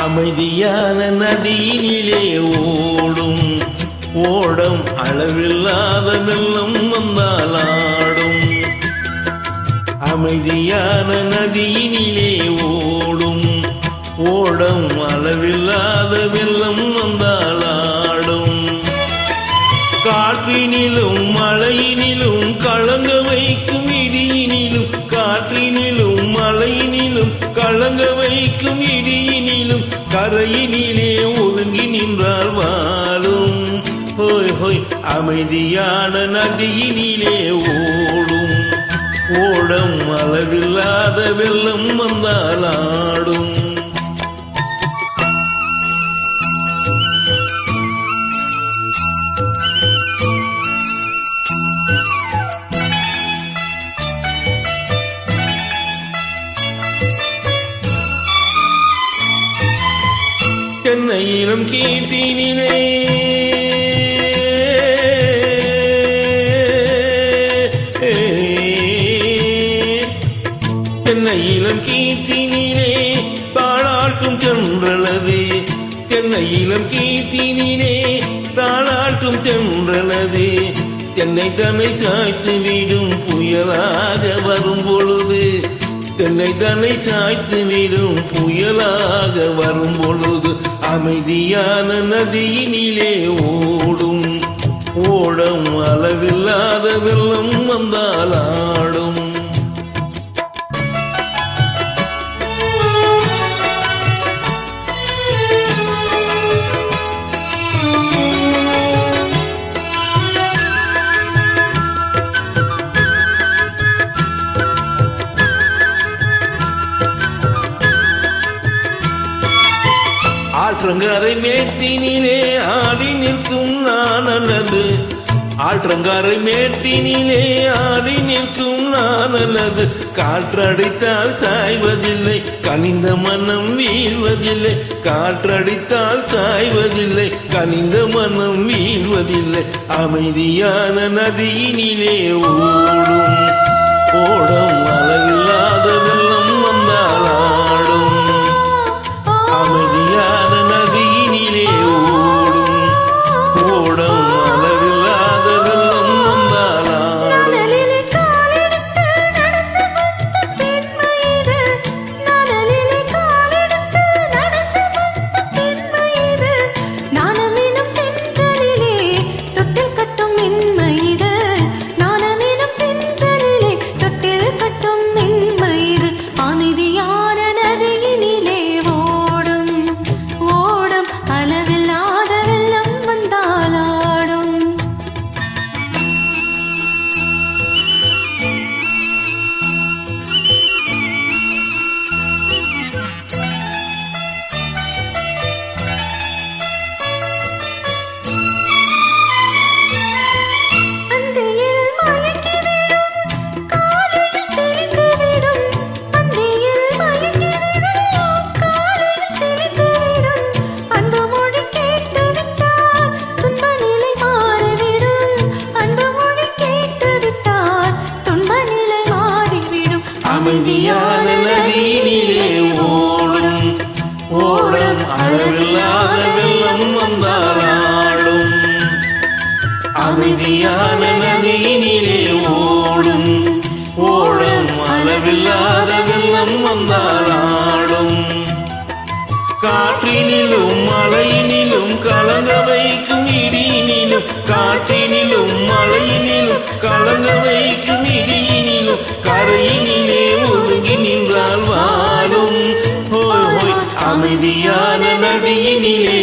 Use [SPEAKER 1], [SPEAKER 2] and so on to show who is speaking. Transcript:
[SPEAKER 1] அமைதியான நதியினிலே ஓடும் ஓடம் அளவில்லாத வெள்ளம் வந்தாலாடும். அமைதியான நதியினிலே ஓடும் ஓடம் அளவில்லாத வெள்ளம் வந்தாலாடும். காற்றினிலும் மழையினிலும் கலங்க வைக்கும் இடியினிலும், காற்றினிலும் மழையினிலும் கலங்க வைக்கும் இடியினிலும், கரையினிலே ஒதுங்கி நின்றால் வாழும். ஹோய் ஹோய் அமைதியான நதியினிலே ஓடும் ஓடம் அளவில்லாத வெள்ளம் வந்தாலாடும். தென்னையிலும் கீர்த்தினிலே தென்னையிலும் கீர்த்தினிலே தாளாட்டும் தென்றலது. தென்னையிலும் கீர்த்தினிலே தாளாட்டும் தென்றலது. தென்னை தன்னை சாய்த்து விடும் புயலாக வரும் பொழுது, தென்னை தன்னை சாய்த்து விடும் புயலாக வரும் பொழுது, அமைதியான நதியினிலே ஓடும் ஓடம் அளவில்லாத வெள்ளம் வந்தாலாடும். ஆற்றங்கரை மேட்டினிலே ஆடி நிற்கும் நானல்லது, ஆற்றங்கரை மேட்டினிலே ஆடி நிற்கும் நானல்லது. காற்றடித்தால் சாய்வதில்லை, கனிந்த மனம் வீழ்வதில்லை. காற்றடித்தால் சாய்வதில்லை, கனிந்த மனம் வீழ்வதில்லை. அமைதியான நதியினிலே ஓடும் ஓடம் அளவில்லாத வெள்ளம் வந்தாலாடும். அமைதியான நதியினிலே ஓடும் ஓடம் அளவில்லாத வெள்ளம் வந்தாலாடும். அமைதியான நதியினிலே ஓடும் ஓடம் அளவில்லாத வெள்ளம் வந்தாலாடும். அமைதியான நதியினிலே ஓடும் ஓடம் அளவில்லாத வெள்ளம் வந்தாலாடும். காற்றினிலும் மழையினிலும் கலங்க வைக்கும் இடியினிலும், காற்றினிலும் மழையினிலும் கலங்க வைக்கும் இடியினிலும், கரையினிலே ஒதுங்கி நின்றால் வாழும். ஹோய் ஹோய் அமைதியான நதியினிலே